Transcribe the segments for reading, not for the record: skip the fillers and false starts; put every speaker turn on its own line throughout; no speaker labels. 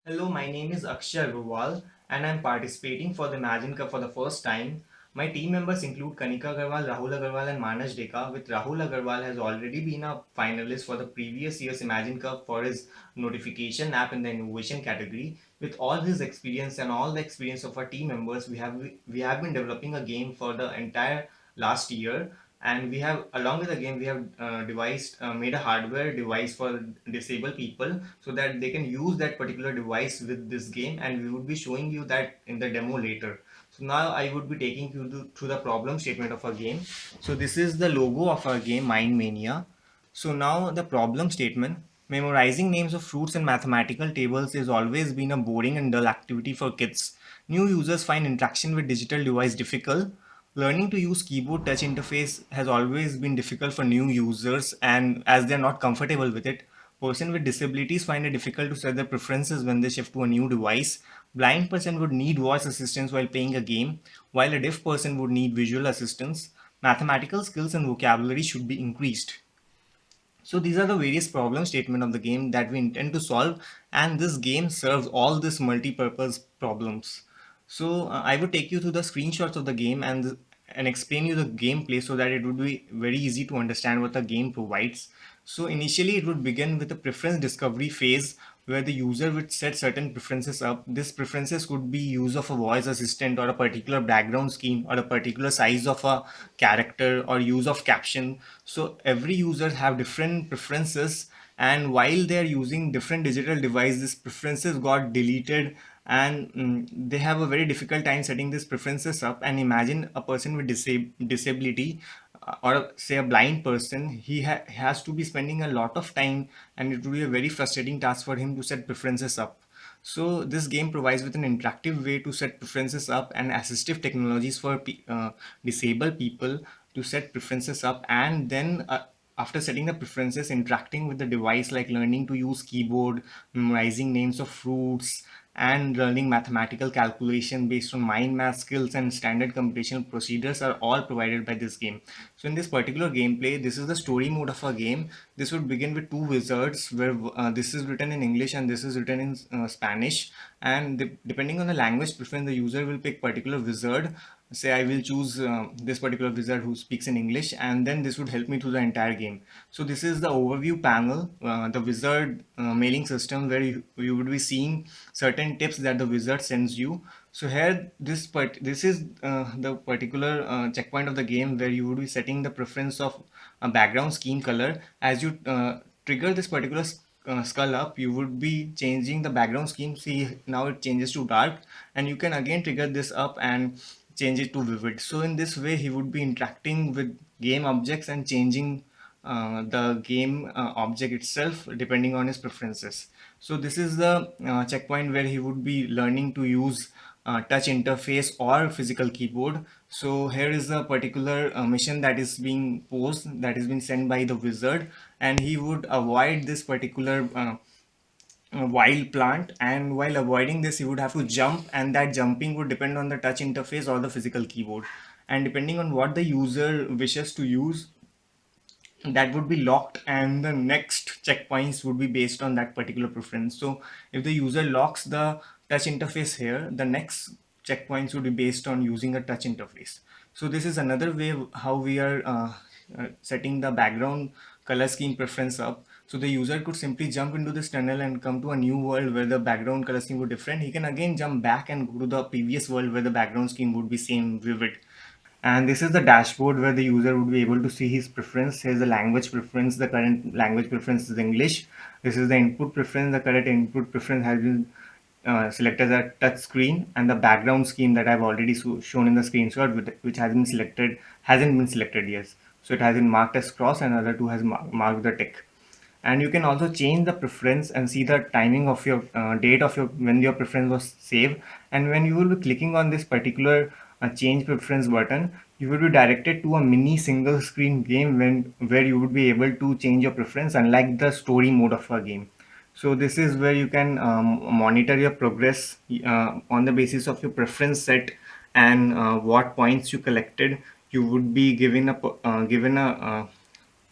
Hello, my name is Akshay Agrawal and I'm participating for the Imagine Cup for the first time. My team members include Kanika Agarwal, Rahul Agarwal, and Manas Deka. With Rahul Agarwal has already been a finalist for the previous year's Imagine Cup for his notification app in the innovation category. With all his experience and all the experience of our team members, we have been developing a game for the entire last year, and we have, along with the game, we have devised made a hardware device for disabled people so that they can use that particular device with this game, and we would be showing you that in the demo later. So now I would be taking you through the problem statement of our game. So this is the logo of our game, MindMania. So now the problem statement. Memorizing names of fruits and mathematical tables has always been a boring and dull activity for kids. New users find interaction with digital device difficult. Learning to use keyboard touch interface has always been difficult for new users, and as they're not comfortable with it, person with disabilities find it difficult to set their preferences when they shift to a new device. Blind person would need voice assistance while playing a game, while a deaf person would need visual assistance. Mathematical skills and vocabulary should be increased. So these are the various problem statement of the game that we intend to solve, and this game serves all these multi-purpose problems. So I would take you through the screenshots of the game and explain you the gameplay so that it would be very easy to understand what the game provides. So initially it would begin with a preference discovery phase where the user would set certain preferences up. These preferences could be use of a voice assistant or a particular background scheme or a particular size of a character or use of caption. So every user have different preferences, and while they are using different digital devices, preferences got deleted, and they have a very difficult time setting these preferences up. And imagine a person with disability, or say a blind person, he has to be spending a lot of time, and it will be a very frustrating task for him to set preferences up. So this game provides with an interactive way to set preferences up and assistive technologies for disabled people to set preferences up, and then after setting the preferences, interacting with the device, like learning to use keyboard, memorizing names of fruits, and learning mathematical calculation based on mind math skills and standard computational procedures are all provided by this game. So in this particular gameplay, this is the story mode of a game. This would begin with two wizards where this is written in English and this is written in Spanish, and depending on the language preference, the user will pick particular wizard. Say I will choose this particular wizard who speaks in English, and then this would help me through the entire game. So this is the overview panel, the wizard mailing system, where you would be seeing certain tips that the wizard sends you. So here this is the particular checkpoint of the game where you would be setting the preference of a background scheme color. As you trigger this particular skull up, you would be changing the background scheme. See, now it changes to dark, and you can again trigger this up and change it to vivid. So in this way he would be interacting with game objects and changing the game object itself depending on his preferences. So this is the checkpoint where he would be learning to use touch interface or physical keyboard. So here is a particular mission that is being posed, that is being sent by the wizard, and he would avoid this particular wild plant, and while avoiding this he would have to jump, and that jumping would depend on the touch interface or the physical keyboard, and depending on what the user wishes to use, that would be locked, and the next checkpoints would be based on that particular preference. So if the user locks the touch interface here, the next checkpoints would be based on using a touch interface. So this is another way how we are setting the background color scheme preference up. So the user could simply jump into this tunnel and come to a new world where the background color scheme would be different. He can again jump back and go to the previous world where the background scheme would be same vivid. And this is the dashboard where the user would be able to see his preference. Here's the language preference. The current language preference is English. This is the input preference. The current input preference has been selected as a touch screen, and the background scheme that I've already shown in the screenshot, which has been selected, hasn't been selected yet. So it has been marked as cross, and other two has marked the tick. And you can also change the preference and see the timing of your date of your when your preference was saved. And when you will be clicking on this particular change preference button, you will be directed to a mini single screen game where you would be able to change your preference, unlike the story mode of a game. So this is where you can monitor your progress on the basis of your preference set, and what points you collected. You would be given a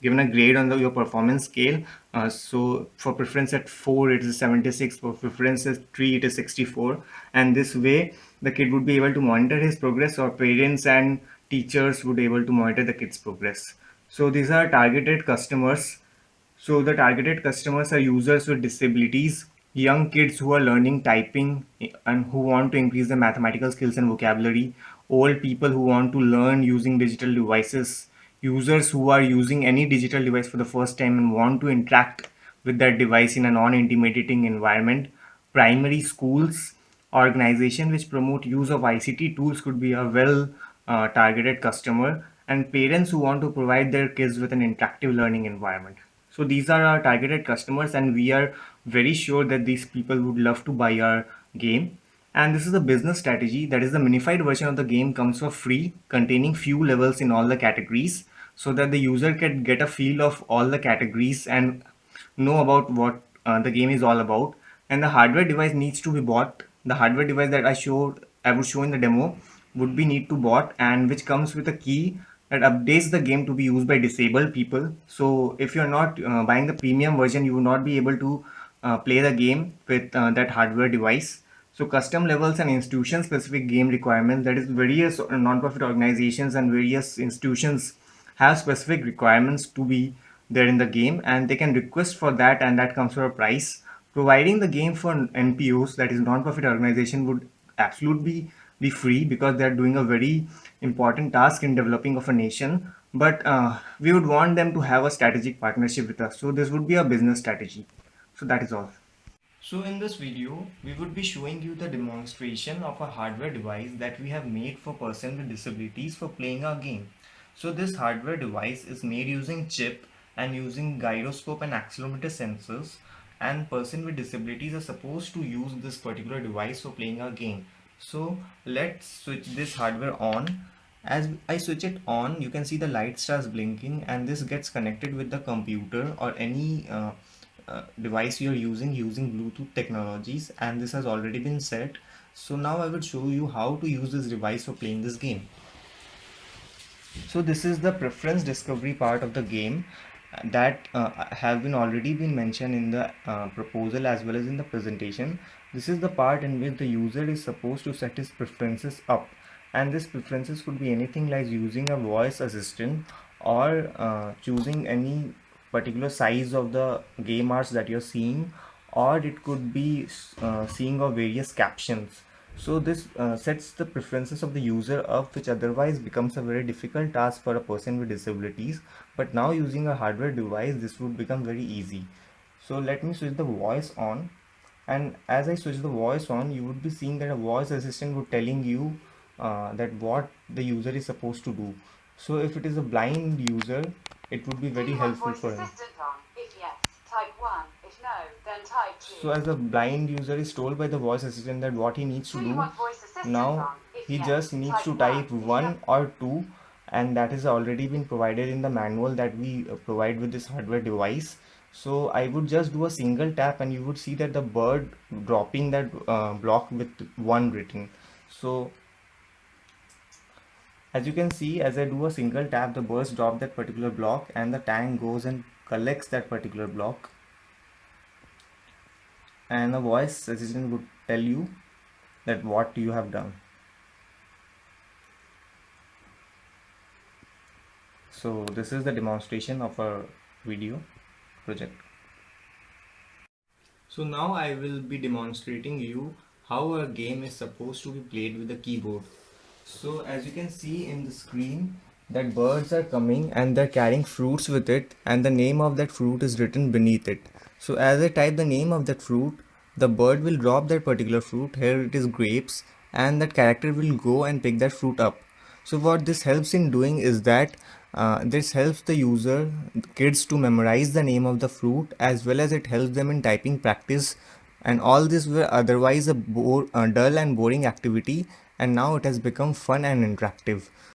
given a grade on your performance scale. So for preference at 4 it is 76, for preference at 3 it is 64, and this way the kid would be able to monitor his progress, or parents and teachers would be able to monitor the kid's progress. So these are targeted customers. So the targeted customers are users with disabilities, young kids who are learning typing and who want to increase their mathematical skills and vocabulary, old people who want to learn using digital devices, users who are using any digital device for the first time and want to interact with that device in a non-intimidating environment, primary schools, organization which promote use of ICT tools could be a well targeted customer, and parents who want to provide their kids with an interactive learning environment. So these are our targeted customers, and we are very sure that these people would love to buy our game. And this is a business strategy. That is, the minified version of the game comes for free, containing few levels in all the categories, so that the user can get a feel of all the categories and know about what the game is all about. And the hardware device needs to be bought. The hardware device that I would show in the demo would be need to bought, and which comes with a key that updates the game to be used by disabled people. So if you're not buying the premium version, you will not be able to play the game with that hardware device. So custom levels and institution specific game requirements, that is various non-profit organizations and various institutions have specific requirements to be there in the game, and they can request for that, and that comes for a price. Providing the game for NPOs, that is non-profit organization, would absolutely be free because they are doing a very important task in developing of a nation, but we would want them to have a strategic partnership with us, so this would be a business strategy. So that is all. So in this video, we would be showing you the demonstration of a hardware device that we have made for persons with disabilities for playing our game. So this hardware device is made using chip and using gyroscope and accelerometer sensors, and person with disabilities are supposed to use this particular device for playing our game. So let's switch this hardware on. As I switch it on, you can see the light starts blinking, and this gets connected with the computer or any device you're using Bluetooth technologies, and this has already been set. So now I will show you how to use this device for playing this game. So this is the preference discovery part of the game that have been already been mentioned in the proposal as well as in the presentation. This is the part in which the user is supposed to set his preferences up, and these preferences could be anything like using a voice assistant, or choosing any particular size of the game arts that you're seeing, or it could be seeing of various captions. So this sets the preferences of the user up, which otherwise becomes a very difficult task for a person with disabilities. But now using a hardware device, this would become very easy. So let me switch the voice on, and as I switch the voice on, you would be seeing that a voice assistant would telling you that what the user is supposed to do. So if it is a blind user, it would be very helpful for him. If yes, type 1. If no, then type 2. So as a blind user is told by the voice assistant that what he needs to do, now he just needs to type 1 or 2, and that is already been provided in the manual that we provide with this hardware device. So I would just do a single tap, and you would see that the bird dropping that block with 1 written. So as you can see, as I do a single tap, the birds drop that particular block, and the tank goes and collects that particular block, and the voice assistant would tell you that what you have done. So this is the demonstration of our video project. So now I will be demonstrating you how a game is supposed to be played with a keyboard. So as you can see in the screen, that birds are coming and they're carrying fruits with it, and the name of that fruit is written beneath it. So as I type the name of that fruit, the bird will drop that particular fruit. Here it is grapes, and that character will go and pick that fruit up. So what this helps in doing is that this helps the user, kids, to memorize the name of the fruit, as well as it helps them in typing practice, and all this were otherwise a dull and boring activity, and now it has become fun and interactive.